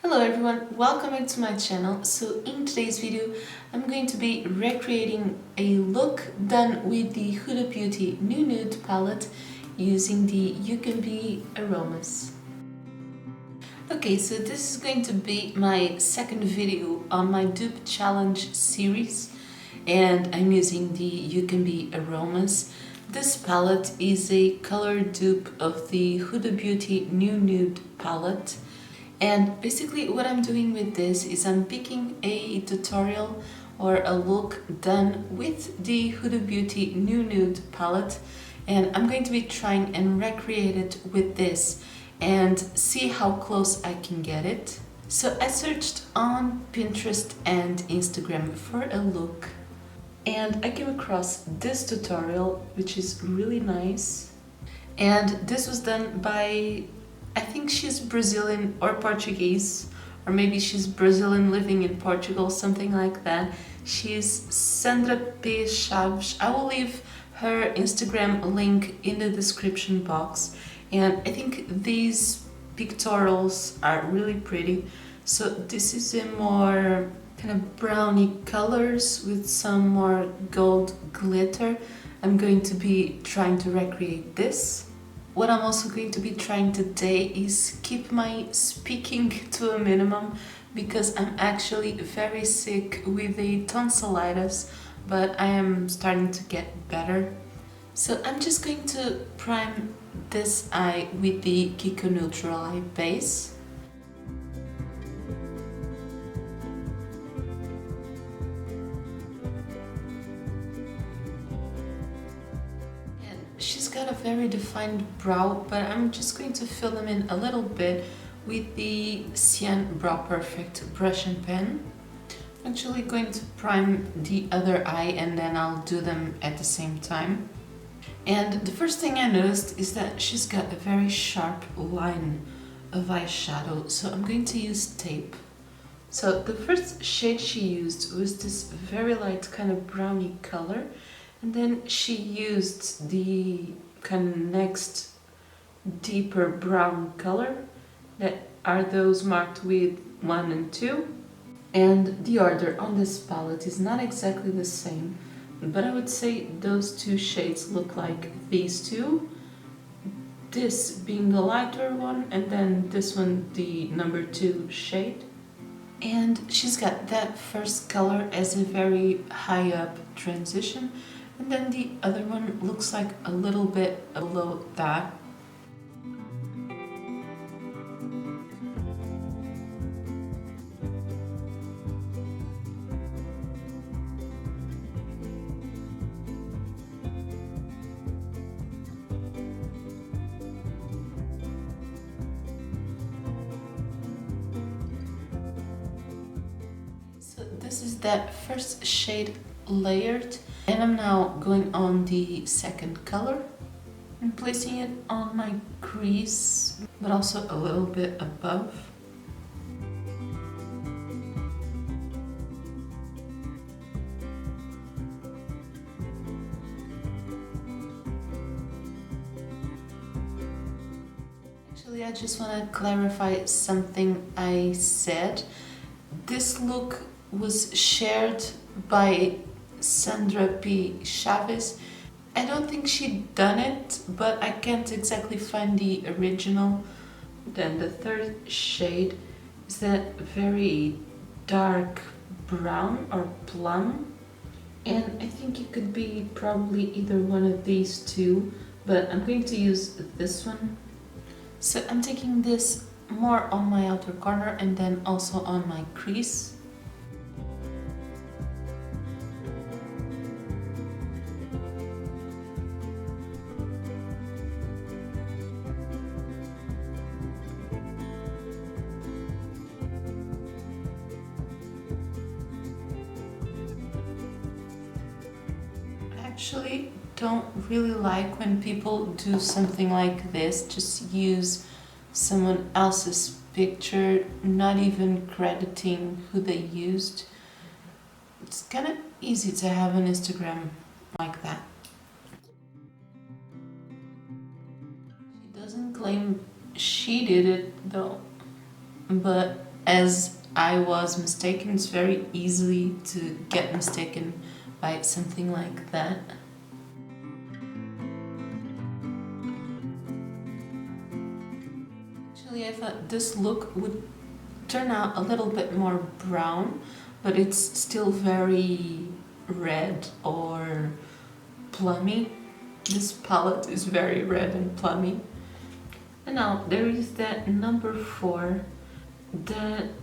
Hello everyone, welcome back to my channel. So in today's video I'm going to be recreating a look done with the Huda Beauty New Nude palette using the UCANBE Aromas. Okay, so this is going to be my second video on my dupe challenge series and I'm using the UCANBE Aromas. This palette is a color dupe of the Huda Beauty New Nude palette. And basically what I'm doing with this is I'm picking a tutorial or a look done with the Huda Beauty New Nude palette, and I'm going to be trying and recreate it with this and see how close I can get it. So I searched on Pinterest and Instagram for a look and I came across this tutorial, which is really nice. And this was done by, I think she's Brazilian or Portuguese, or maybe she's Brazilian living in Portugal, something like that. She's Sandra P. Chaves. I will leave her Instagram link in the description box. And I think these pictorials are really pretty. So this is a more kind of browny colors with some more gold glitter. I'm going to be trying to recreate this. What I'm also going to be trying today is keep my speaking to a minimum because I'm actually very sick with a tonsillitis, but I am starting to get better. So I'm just going to prime this eye with the Kiko Neutral Eye base. She's got a very defined brow, but I'm just going to fill them in a little bit with the Cien Brow Perfect brush and pen. I'm actually going to prime the other eye and then I'll do them at the same time. And the first thing I noticed is that she's got a very sharp line of eyeshadow, so I'm going to use tape. So the first shade she used was this very light kind of browny color. And then she used the kind of next deeper brown color that are those marked with 1 and 2. And the order on this palette is not exactly the same, but I would say those two shades look like these two. This being the lighter one and then this one the number 2 shade. And she's got that first color as a very high up transition. And then the other one looks like a little bit below that. So this is that first shade layered. And I'm now going on the second color and placing it on my crease, but also a little bit above. Actually, I just want to clarify something I said. This look was shared by Sandra P. Chaves. I don't think she'd done it, but I can't exactly find the original. Then the third shade is that very dark brown or plum. And I think it could be probably either one of these two, but I'm going to use this one. So I'm taking this more on my outer corner and then also on my crease. Actually don't really like when people do something like this, just use someone else's picture, not even crediting who they used. It's kind of easy to have an Instagram like that. She doesn't claim she did it though, but as I was mistaken. It's very easy to get mistaken by something like that. Actually, I thought this look would turn out a little bit more brown, but it's still very red or plummy. This palette is very red and plummy. And now there is that number 4.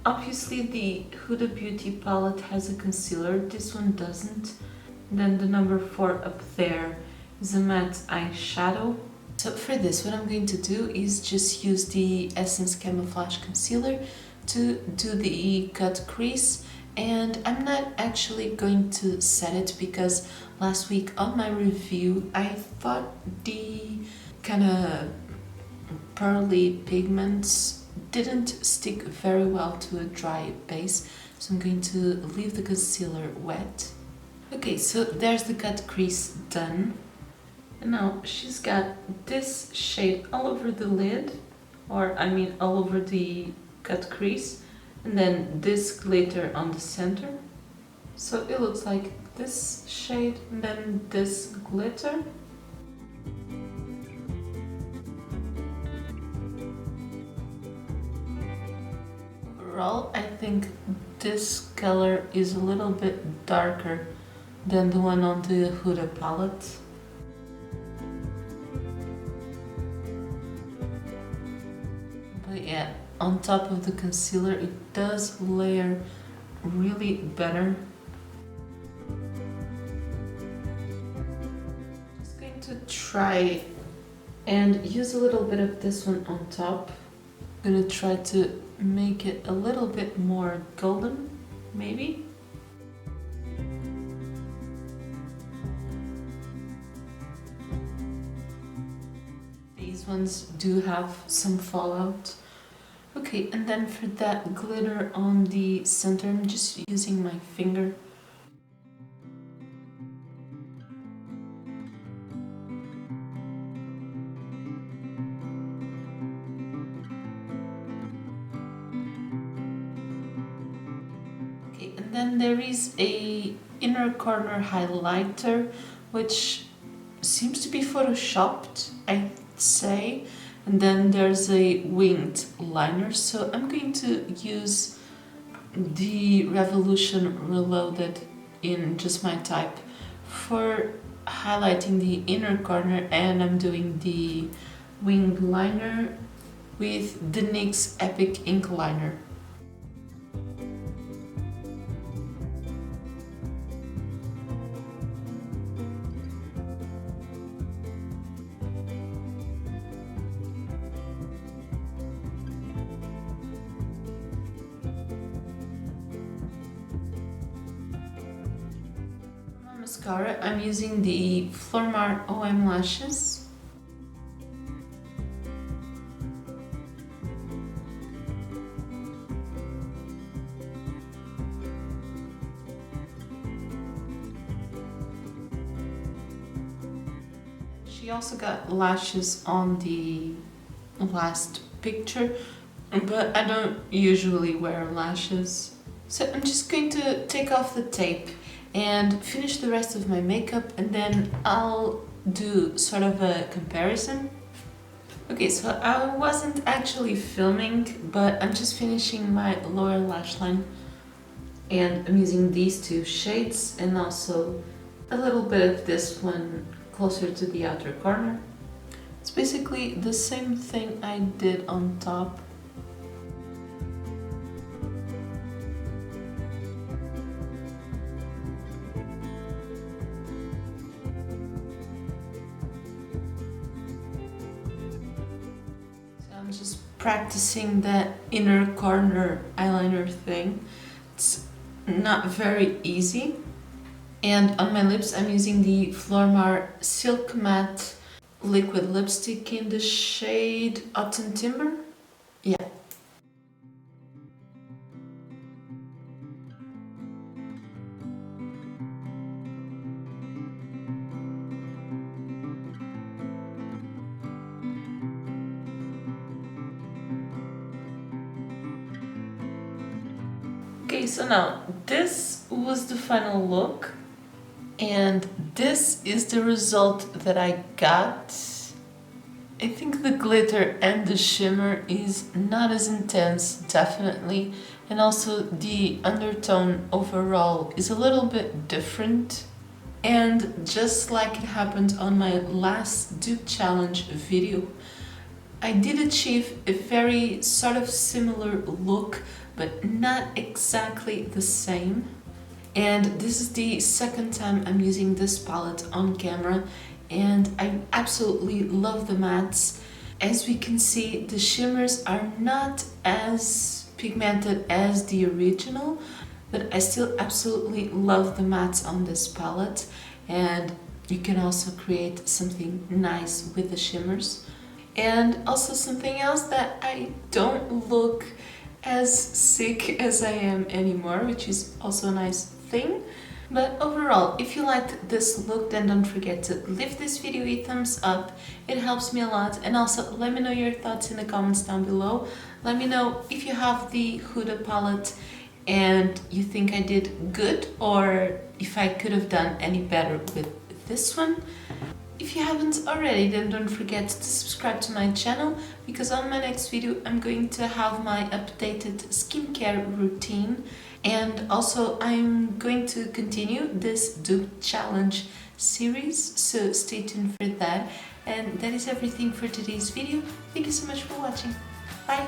Obviously the Huda Beauty palette has a concealer, this one doesn't. Then the number 4 up there is a matte eyeshadow. So for this, what I'm going to do is just use the Essence Camouflage Concealer to do the cut crease. And I'm not actually going to set it because last week on my review I thought the kind of pearly pigments didn't stick very well to a dry base, so I'm going to leave the concealer wet. Okay, so there's the cut crease done. And now she's got this shade all over the lid, or I mean all over the cut crease, and then this glitter on the center. So it looks like this shade and then this glitter. Overall, I think this color is a little bit darker than the one on the Huda palette. But yeah, on top of the concealer it does layer really better. Just going to try and use a little bit of this one on top. I'm gonna try to make it a little bit more golden, maybe. These ones do have some fallout. Okay, and then for that glitter on the center, I'm just using my finger. Okay, and then there is a inner corner highlighter, which seems to be photoshopped, I'd say. And then there's a winged liner, so I'm going to use the Revolution Reloaded in Just My Type for highlighting the inner corner, and I'm doing the winged liner with the NYX Epic Ink Liner. Mascara, I'm using the Flormar OM Lashes. She also got lashes on the last picture, but I don't usually wear lashes. So I'm just going to take off the tape and finish the rest of my makeup, and then I'll do sort of a comparison. Okay, so I wasn't actually filming, but I'm just finishing my lower lash line, and I'm using these 2 shades and also a little bit of this one closer to the outer corner. It's basically the same thing I did on top. I'm just practicing that inner corner eyeliner thing. It's not very easy. And on my lips I'm using the Flormar Silk Matte Liquid Lipstick in the shade Autumn Timber. Yeah. Okay, so now this was the final look, and this is the result that I got. I think the glitter and the shimmer is not as intense, definitely, and also the undertone overall is a little bit different. And just like it happened on my last dupe challenge video, I did achieve a very sort of similar look, but not exactly the same. And this is the second time I'm using this palette on camera, and I absolutely love the mattes. As we can see, the shimmers are not as pigmented as the original, but I still absolutely love the mattes on this palette, and you can also create something nice with the shimmers. And also something else, that I don't look as sick as I am anymore, which is also a nice thing. But overall, if you liked this look, then don't forget to leave this video a thumbs up. It helps me a lot. And also let me know your thoughts in the comments down below. Let me know if you have the Huda palette and you think I did good, or if I could have done any better with this one. If you haven't already, then don't forget to subscribe to my channel, because on my next video I'm going to have my updated skincare routine, and also I'm going to continue this dupe challenge series, so stay tuned for that. And that is everything for today's video. Thank you so much for watching. Bye!